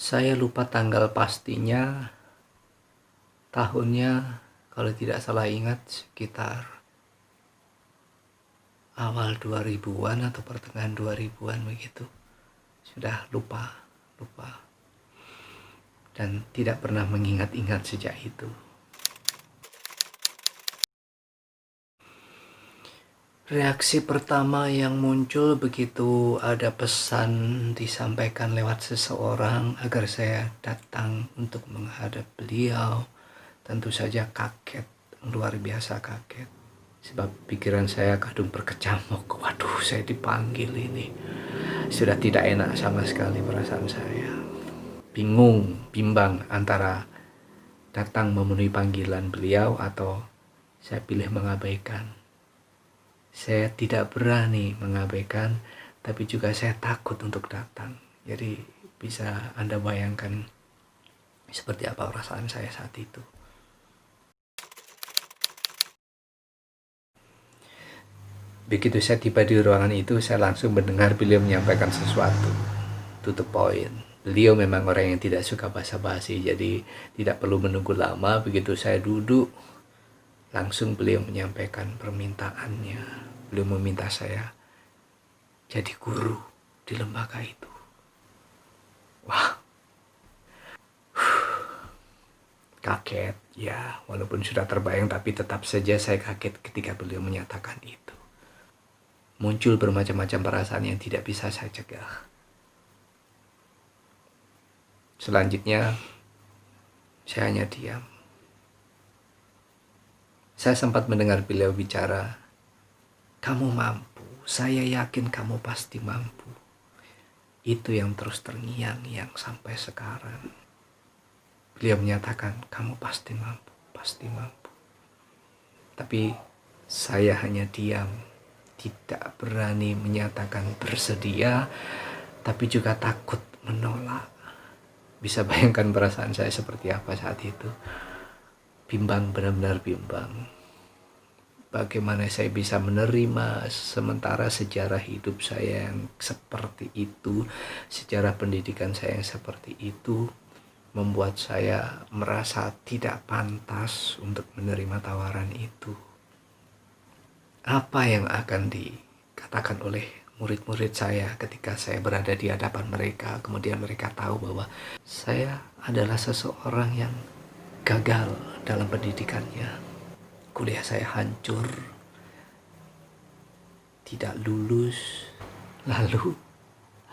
Saya lupa tanggal pastinya, tahunnya kalau tidak salah ingat sekitar awal 2000-an atau pertengahan 2000-an begitu. Sudah lupa. Dan tidak pernah mengingat-ingat sejak itu. Reaksi pertama yang muncul begitu ada pesan disampaikan lewat seseorang agar saya datang untuk menghadap beliau. Tentu saja kaget, luar biasa kaget. Sebab pikiran saya kadung berkecamuk. Waduh, saya dipanggil ini. Sudah tidak enak sama sekali perasaan saya. Bingung, bimbang antara datang memenuhi panggilan beliau atau saya pilih mengabaikan. Saya tidak berani mengabaikan, tapi juga saya takut untuk datang. Jadi bisa Anda bayangkan seperti apa perasaan saya saat itu. Begitu saya tiba di ruangan itu, saya langsung mendengar beliau menyampaikan sesuatu. To the point. Beliau memang orang yang tidak suka basa-basi, jadi tidak perlu menunggu lama. Begitu saya duduk, langsung beliau menyampaikan permintaannya. Beliau meminta saya jadi guru di lembaga itu. Wah, kaget ya, walaupun sudah terbayang, tapi tetap saja saya kaget ketika beliau menyatakan itu. Muncul bermacam-macam perasaan yang tidak bisa saya cegah. Selanjutnya, saya hanya diam. Saya sempat mendengar beliau bicara, "Kamu mampu, saya yakin kamu pasti mampu." Itu yang terus terngiang-ngiang sampai sekarang. Beliau menyatakan, "Kamu pasti mampu, pasti mampu." Tapi saya hanya diam, tidak berani menyatakan bersedia, tapi juga takut menolak. Bisa bayangkan perasaan saya seperti apa saat itu. Bimbang, benar-benar bimbang. Bagaimana saya bisa menerima sementara sejarah hidup saya yang seperti itu, sejarah pendidikan saya yang seperti itu, membuat saya merasa tidak pantas untuk menerima tawaran itu. Apa yang akan dikatakan oleh murid-murid saya ketika saya berada di hadapan mereka, kemudian mereka tahu bahwa saya adalah seseorang yang gagal dalam pendidikannya. Kuliah saya hancur, tidak lulus, lalu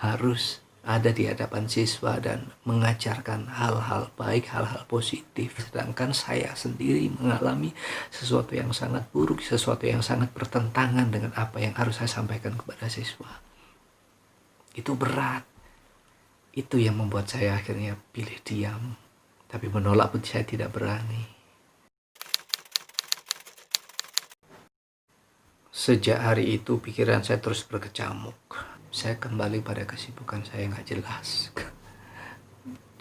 harus ada di hadapan siswa dan mengajarkan hal-hal baik, hal-hal positif. Sedangkan saya sendiri mengalami sesuatu yang sangat buruk, sesuatu yang sangat bertentangan dengan apa yang harus saya sampaikan kepada siswa. Itu berat. Itu yang membuat saya akhirnya pilih diam. Tapi menolak pun saya tidak berani. Sejak hari itu pikiran saya terus berkecamuk. Saya kembali pada kesibukan saya nggak jelas.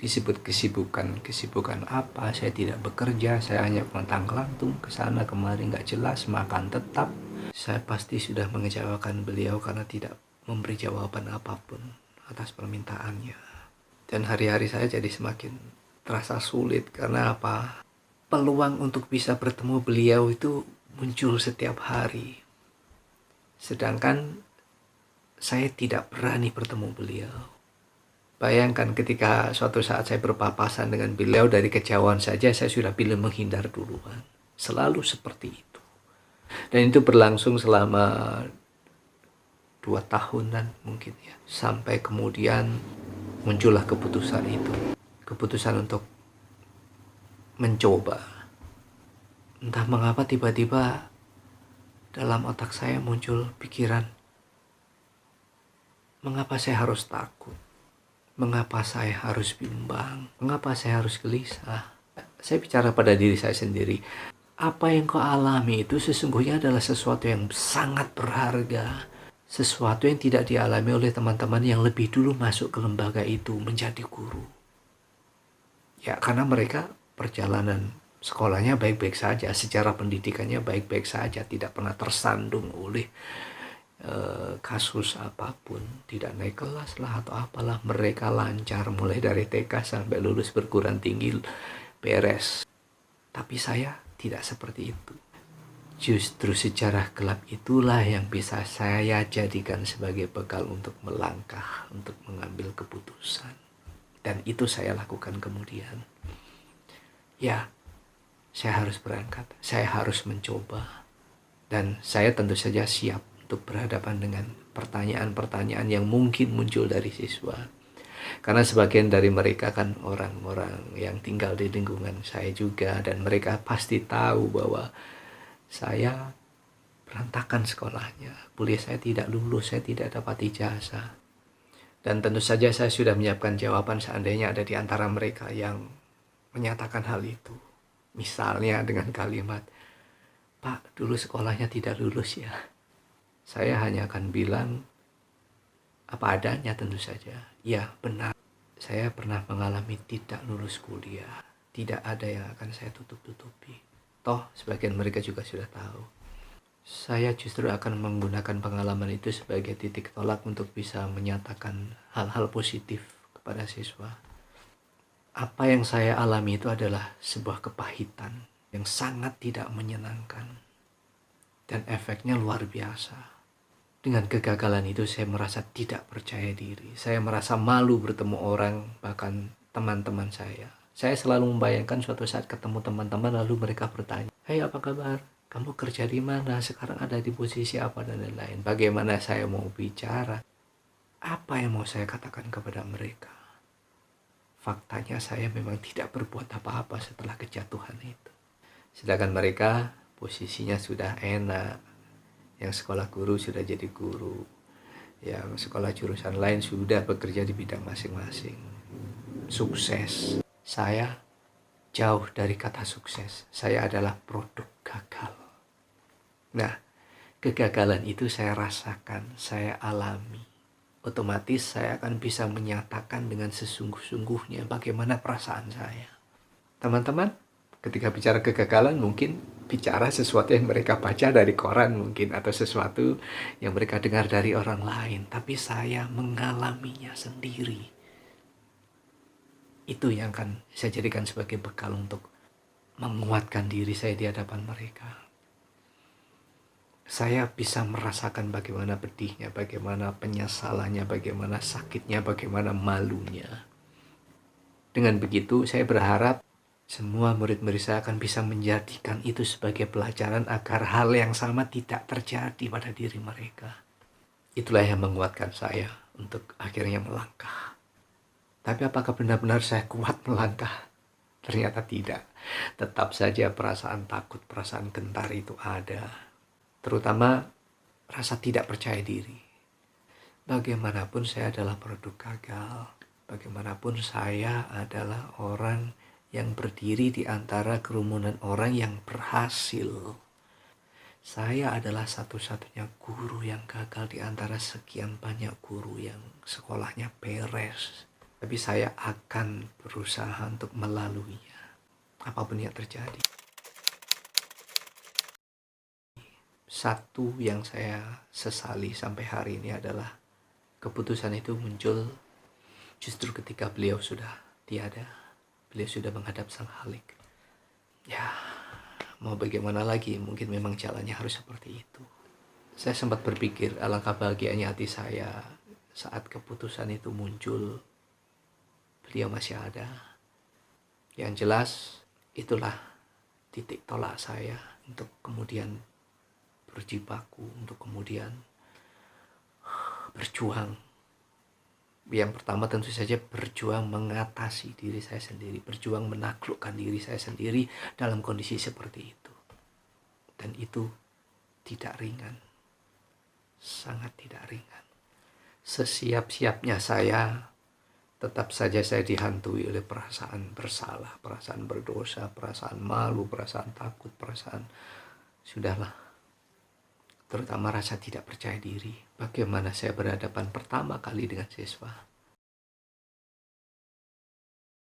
Disebut kesibukan apa? Saya tidak bekerja, saya hanya pantang-lantung ke sana kemari nggak jelas, makan tetap. Saya pasti sudah mengecewakan beliau karena tidak memberi jawaban apapun atas permintaannya. Dan hari-hari saya jadi semakin terasa sulit karena apa? Peluang untuk bisa bertemu beliau itu muncul setiap hari. Sedangkan saya tidak berani bertemu beliau. Bayangkan ketika suatu saat saya berpapasan dengan beliau, dari kejauhan saja saya sudah pilih menghindar duluan. Selalu seperti itu. Dan itu berlangsung selama 2 tahunan mungkin ya. Sampai kemudian muncullah keputusan itu. Keputusan untuk mencoba. Entah mengapa tiba-tiba dalam otak saya muncul pikiran, mengapa saya harus takut? Mengapa saya harus bimbang? Mengapa saya harus gelisah? Saya bicara pada diri saya sendiri. Apa yang kau alami itu sesungguhnya adalah sesuatu yang sangat berharga. Sesuatu yang tidak dialami oleh teman-teman yang lebih dulu masuk ke lembaga itu menjadi guru. Ya, karena mereka perjalanan sekolahnya baik-baik saja, secara pendidikannya baik-baik saja, tidak pernah tersandung oleh kasus apapun, tidak naik kelas lah atau apalah, mereka lancar mulai dari TK sampai lulus perguruan tinggi beres. Tapi saya tidak seperti itu. Justru sejarah gelap itulah yang bisa saya jadikan sebagai bekal untuk melangkah, untuk mengambil keputusan. Dan itu saya lakukan kemudian. Ya, saya harus berangkat, saya harus mencoba. Dan saya tentu saja siap untuk berhadapan dengan pertanyaan-pertanyaan yang mungkin muncul dari siswa. Karena sebagian dari mereka kan orang-orang yang tinggal di lingkungan saya juga, dan mereka pasti tahu bahwa saya berantakan sekolahnya, kuliah saya tidak lulus, saya tidak dapat ijazah. Dan tentu saja saya sudah menyiapkan jawaban seandainya ada di antara mereka yang menyatakan hal itu. Misalnya dengan kalimat, "Pak, dulu sekolahnya tidak lulus ya." Saya hanya akan bilang apa adanya tentu saja. Ya, benar. Saya pernah mengalami tidak lulus kuliah. Tidak ada yang akan saya tutup-tutupi. Toh, sebagian mereka juga sudah tahu. Saya justru akan menggunakan pengalaman itu sebagai titik tolak untuk bisa menyatakan hal-hal positif kepada siswa. Apa yang saya alami itu adalah sebuah kepahitan yang sangat tidak menyenangkan. Dan efeknya luar biasa. Dengan kegagalan itu saya merasa tidak percaya diri. Saya merasa malu bertemu orang, bahkan teman-teman saya. Saya selalu membayangkan suatu saat ketemu teman-teman lalu mereka bertanya, "Hai, apa kabar? Kamu kerja di mana? Sekarang ada di posisi apa?" dan lain-lain. Bagaimana saya mau bicara? Apa yang mau saya katakan kepada mereka? Faktanya saya memang tidak berbuat apa-apa setelah kejatuhan itu. Sedangkan mereka posisinya sudah enak. Yang sekolah guru sudah jadi guru. Yang sekolah jurusan lain sudah bekerja di bidang masing-masing. Sukses. Saya jauh dari kata sukses. Saya adalah produk gagal. Nah, kegagalan itu saya rasakan, saya alami. Otomatis saya akan bisa menyatakan dengan sesungguh-sungguhnya bagaimana perasaan saya. Teman-teman, ketika bicara kegagalan mungkin bicara sesuatu yang mereka baca dari koran mungkin, atau sesuatu yang mereka dengar dari orang lain. Tapi saya mengalaminya sendiri. Itu yang akan saya jadikan sebagai bekal untuk menguatkan diri saya di hadapan mereka. Saya bisa merasakan bagaimana pedihnya, bagaimana penyesalannya, bagaimana sakitnya, bagaimana malunya. Dengan begitu, saya berharap semua murid-murid saya akan bisa menjadikan itu sebagai pelajaran agar hal yang sama tidak terjadi pada diri mereka. Itulah yang menguatkan saya untuk akhirnya melangkah. Tapi apakah benar-benar saya kuat melangkah? Ternyata tidak. Tetap saja perasaan takut, perasaan gentar itu ada. Terutama rasa tidak percaya diri. Bagaimanapun saya adalah produk gagal. Bagaimanapun saya adalah orang yang berdiri di antara kerumunan orang yang berhasil. Saya adalah satu-satunya guru yang gagal di antara sekian banyak guru yang sekolahnya beres. Tapi saya akan berusaha untuk melaluinya, apapun yang terjadi. Satu yang saya sesali sampai hari ini adalah keputusan itu muncul justru ketika beliau sudah tiada. Beliau sudah menghadap Sang Khalik. Ya, mau bagaimana lagi, mungkin memang jalannya harus seperti itu. Saya sempat berpikir alangkah bahagianya hati saya saat keputusan itu muncul. Beliau masih ada. Yang jelas, itulah titik tolak saya untuk kemudian berjibaku, untuk kemudian berjuang. Yang pertama tentu saja berjuang mengatasi diri saya sendiri, berjuang menaklukkan diri saya sendiri dalam kondisi seperti itu. Dan itu tidak ringan, sangat tidak ringan. Sesiap-siapnya saya, tetap saja saya dihantui oleh perasaan bersalah, perasaan berdosa, perasaan malu, perasaan takut, perasaan sudahlah. Terutama rasa tidak percaya diri. Bagaimana saya berhadapan pertama kali dengan siswa.